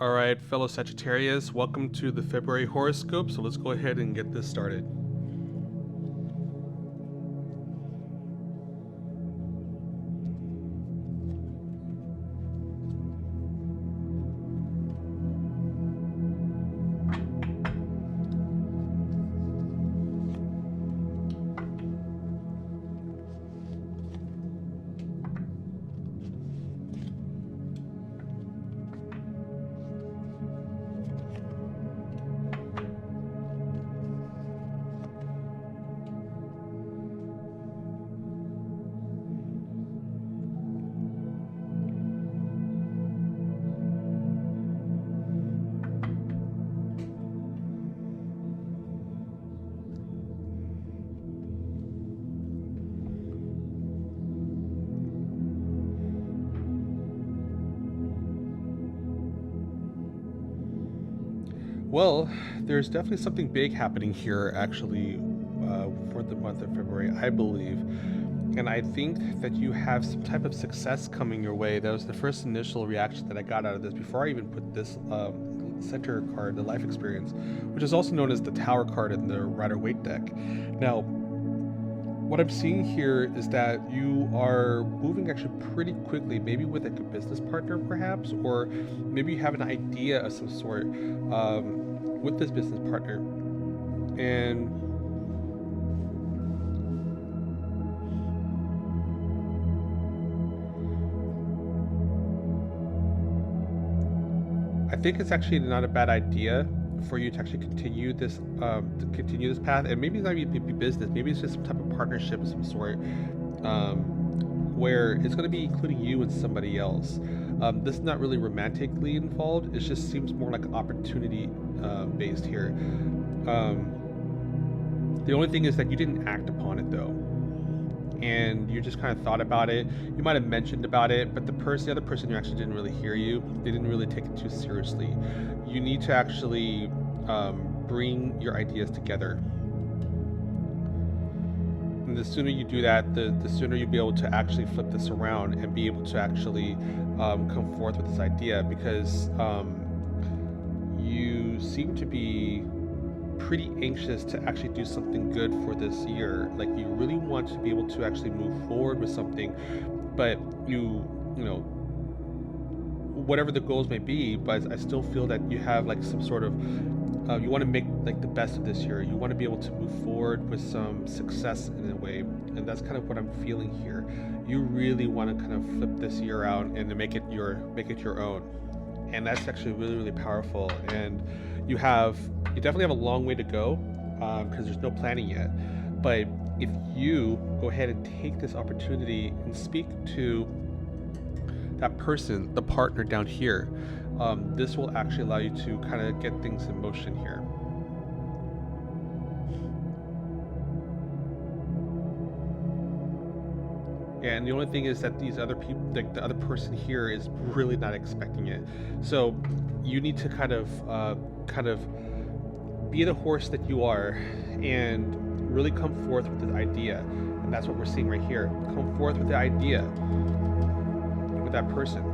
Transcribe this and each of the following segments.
All right, fellow Sagittarius, welcome to the February horoscope. So let's go ahead and get this started. Well, there's definitely something big happening here, actually, for the month of February, I believe. And I think that you have some type of success coming your way. That was the first initial reaction that I got out of this before I even put this center card, the life experience, which is also known as the Tower card in the Rider-Waite deck. Now, what I'm seeing here is that you are moving actually pretty quickly, maybe with like a business partner perhaps, or maybe you have an idea of some sort with this business partner. And I think it's actually not a bad idea for you to actually continue this path, and maybe it's not even be business, maybe it's just some type of partnership of some sort, where it's going to be including you and somebody else. This is not really romantically involved, it just seems more like opportunity based here. The only thing is that you didn't act upon it though, and you just kind of thought about it. You might have mentioned about it, but the other person who actually didn't really hear you, they didn't really take it too seriously. You need to actually bring your ideas together. And the sooner you do that, the sooner you'll be able to actually flip this around and be able to actually come forth with this idea, because you seem to be pretty anxious to actually do something good for this year. Like, you really want to be able to actually move forward with something, but you know, whatever the goals may be, but I still feel that you have like some sort of you want to make like the best of this year. You want to be able to move forward with some success in a way, and that's kind of what I'm feeling here. You really want to kind of flip this year out and to make it your own, and that's actually really, really powerful. And you definitely have a long way to go, because there's no planning yet. But if you go ahead and take this opportunity and speak to that person, the partner down here, this will actually allow you to kind of get things in motion here. And the only thing is that these other people, like the other person here, is really not expecting it. So you need to kind of be the horse that you are and really come forth with this idea. And that's what we're seeing right here. Come forth with the idea with that person.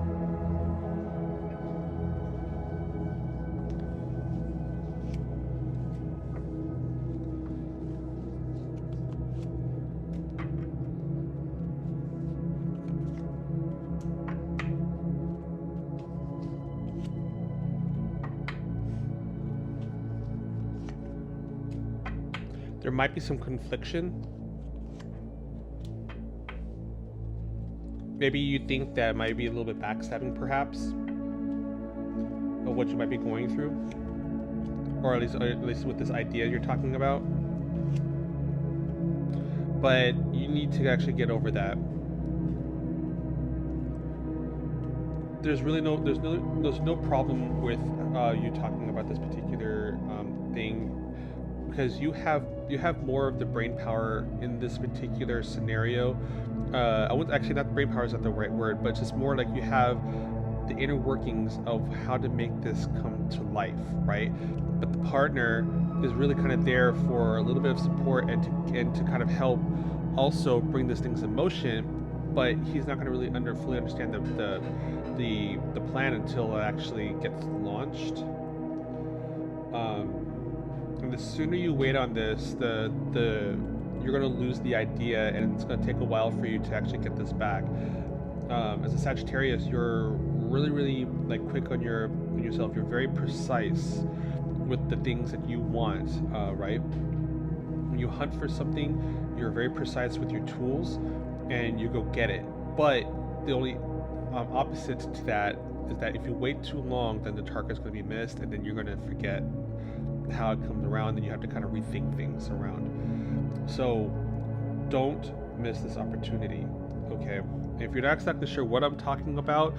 There might be some confliction. Maybe you think that might be a little bit backstabbing perhaps of what you might be going through, or at least with this idea you're talking about. But you need to actually get over that. There's no problem with you talking about this particular thing, because you have more of the brain power in this particular scenario. I wouldn't actually, not brain power is not the right word, but just more like you have the inner workings of how to make this come to life, right? But the partner is really kind of there for a little bit of support and to kind of help also bring these things in motion, but he's not going to really fully understand the plan until it actually gets launched. And the sooner you wait on this, the you're going to lose the idea, and it's going to take a while for you to actually get this back. As a Sagittarius, you're really like quick on yourself. You're very precise with the things that you want, right? When you hunt for something, you're very precise with your tools, and you go get it. But the only opposite to that is that if you wait too long, then the target's going to be missed, and then you're going to forget how it comes around, and you have to kind of rethink things around. So don't miss this opportunity, okay? If you're not exactly sure what I'm talking about,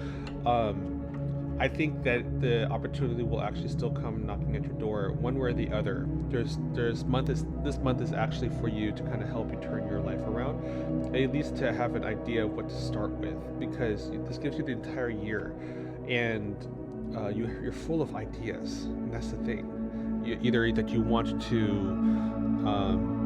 I think that the opportunity will actually still come knocking at your door, one way or the other. This month is actually for you to kind of help you turn your life around, at least to have an idea of what to start with, because this gives you the entire year, and you're full of ideas, and that's the thing. Either that you want to.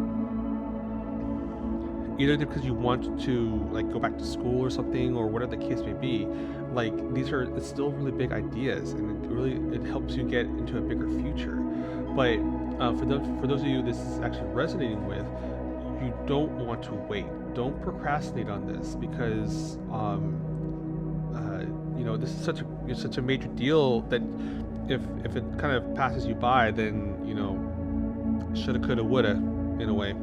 Either because you want to like go back to school or something, or whatever the case may be, like it's still really big ideas, and it helps you get into a bigger future. But for those of you this is actually resonating with, you don't want to wait. Don't procrastinate on this, because this is such a major deal that if it kind of passes you by, then shoulda, coulda, woulda, in a way,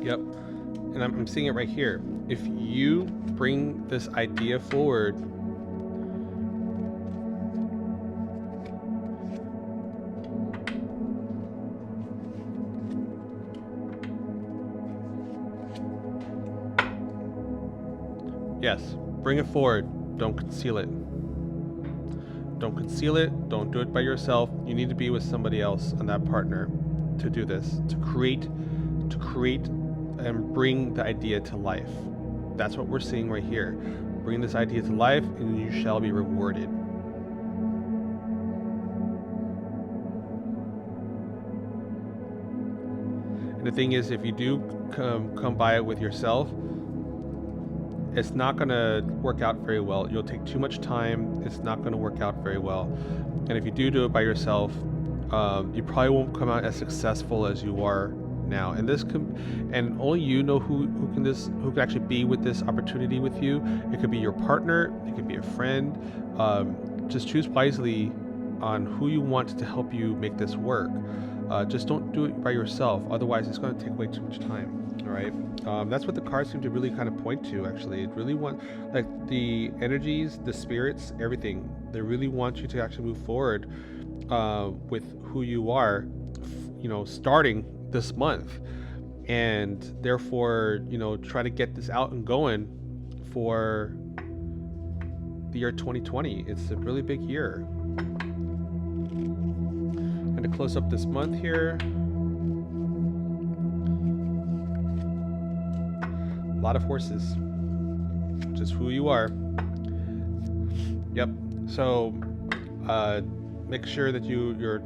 Yep. And I'm seeing it right here. If you bring this idea forward, yes, bring it forward. Don't conceal it. Don't conceal it. Don't do it by yourself. You need to be with somebody else and that partner to do this, to create and bring the idea to life. That's what we're seeing right here. Bring this idea to life, and you shall be rewarded. And the thing is, if you do come by it with yourself, it's not going to work out very well. You'll take too much time. It's not going to work out very well. And if you do it by yourself, you probably won't come out as successful as you are now. And and only you know who can actually be with this opportunity with you. It could be your partner, it could be a friend. Just choose wisely on who you want to help you make this work. Just don't do it by yourself, otherwise it's going to take way too much time. All right. That's what the cards seem to really kind of point to. Actually, it really like the energies, the spirits, everything. They really want you to actually move forward with who you are, starting this month, and therefore try to get this out and going for the year 2020. It's a really big year. And to close up this month here, a lot of horses, just who you are. Yep. So make sure that you're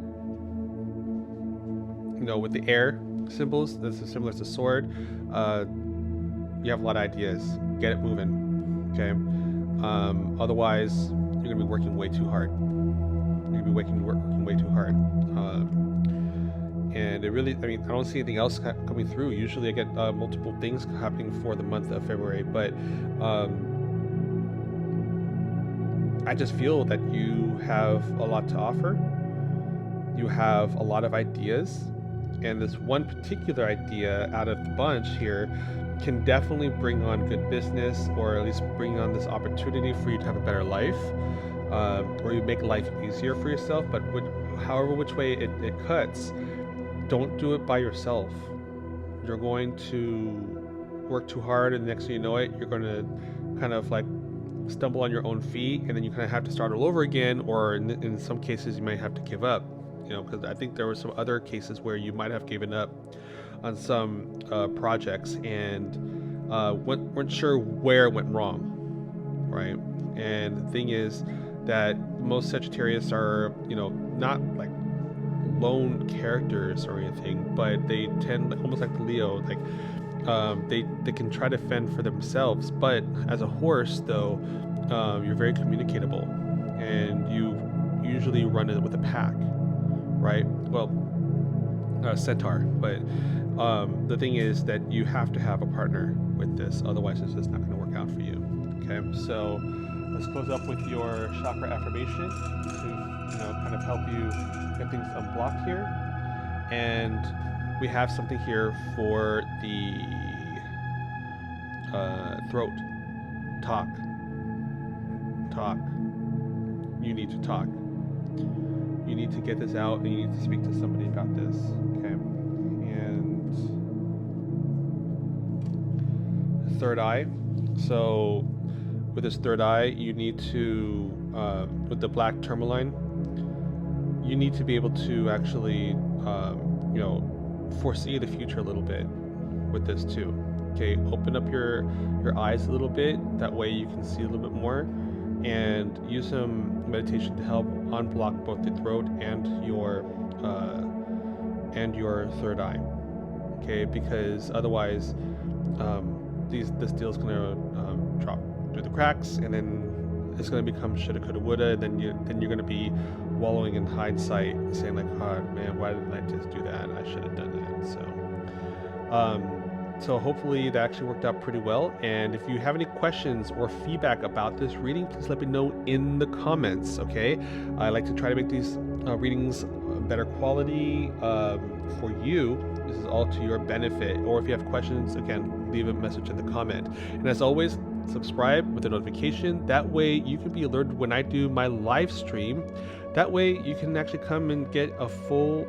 with the air symbols, that's as similar as the sword. You have a lot of ideas. Get it moving, okay? Otherwise, you're gonna be working way too hard. You're gonna be working way too hard. And it really, I don't see anything else coming through. Usually I get multiple things happening for the month of February, but I just feel that you have a lot to offer. You have a lot of ideas. And this one particular idea out of the bunch here can definitely bring on good business, or at least bring on this opportunity for you to have a better life, or you make life easier for yourself. But however which way it cuts, don't do it by yourself. You're going to work too hard, and the next thing you know it, you're going to kind of like stumble on your own feet, and then you kind of have to start all over again, or in some cases you might have to give up. because I think there were some other cases where you might have given up on some projects and weren't sure where it went wrong, right? And the thing is that most Sagittarius are, not like lone characters or anything, but they tend, almost like the Leo, like they can try to fend for themselves. But as a horse, though, you're very communicatable, and you usually run it with a pack, right? Well, centaur, but the thing is that you have to have a partner with this, otherwise it's just not going to work out for you. Okay, so let's close up with your chakra affirmation to kind of help you get things unblocked here. And we have something here for the throat. Talk. You need to talk. You need to get this out, and you need to speak to somebody about this. Okay. And third eye. So with this third eye, you need to, with the black tourmaline, you need to be able to actually, foresee the future a little bit with this too. Okay, open up your eyes a little bit. That way you can see a little bit more, and use some meditation to help unblock both the throat and your third eye. Okay, because otherwise, this deal's gonna drop through the cracks, and then it's gonna become shoulda, coulda, woulda. Then you're gonna be wallowing in hindsight, saying like, "Oh man, why didn't I just do that? I should have done that." So hopefully that actually worked out pretty well. And if you have any questions or feedback about this reading, please let me know in the comments. Okay, I like to try to make these readings better quality for you. This is all to your benefit. Or if you have questions, again, leave a message in the comment. And as always, subscribe with a notification. That way you can be alerted when I do my live stream. That way you can actually come and get a full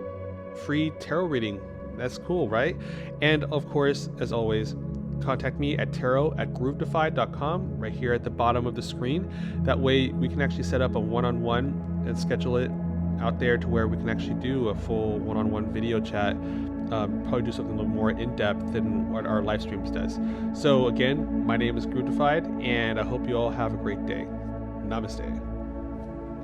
free tarot reading. That's cool, right? And of course, as always, contact me at tarot@groovedefy.com right here at the bottom of the screen. That way we can actually set up a one-on-one and schedule it out there to where we can actually do a full one-on-one video chat. Probably do something a little more in-depth than what our live streams does. So again, my name is Groove Defied, and I hope you all have a great day. Namaste.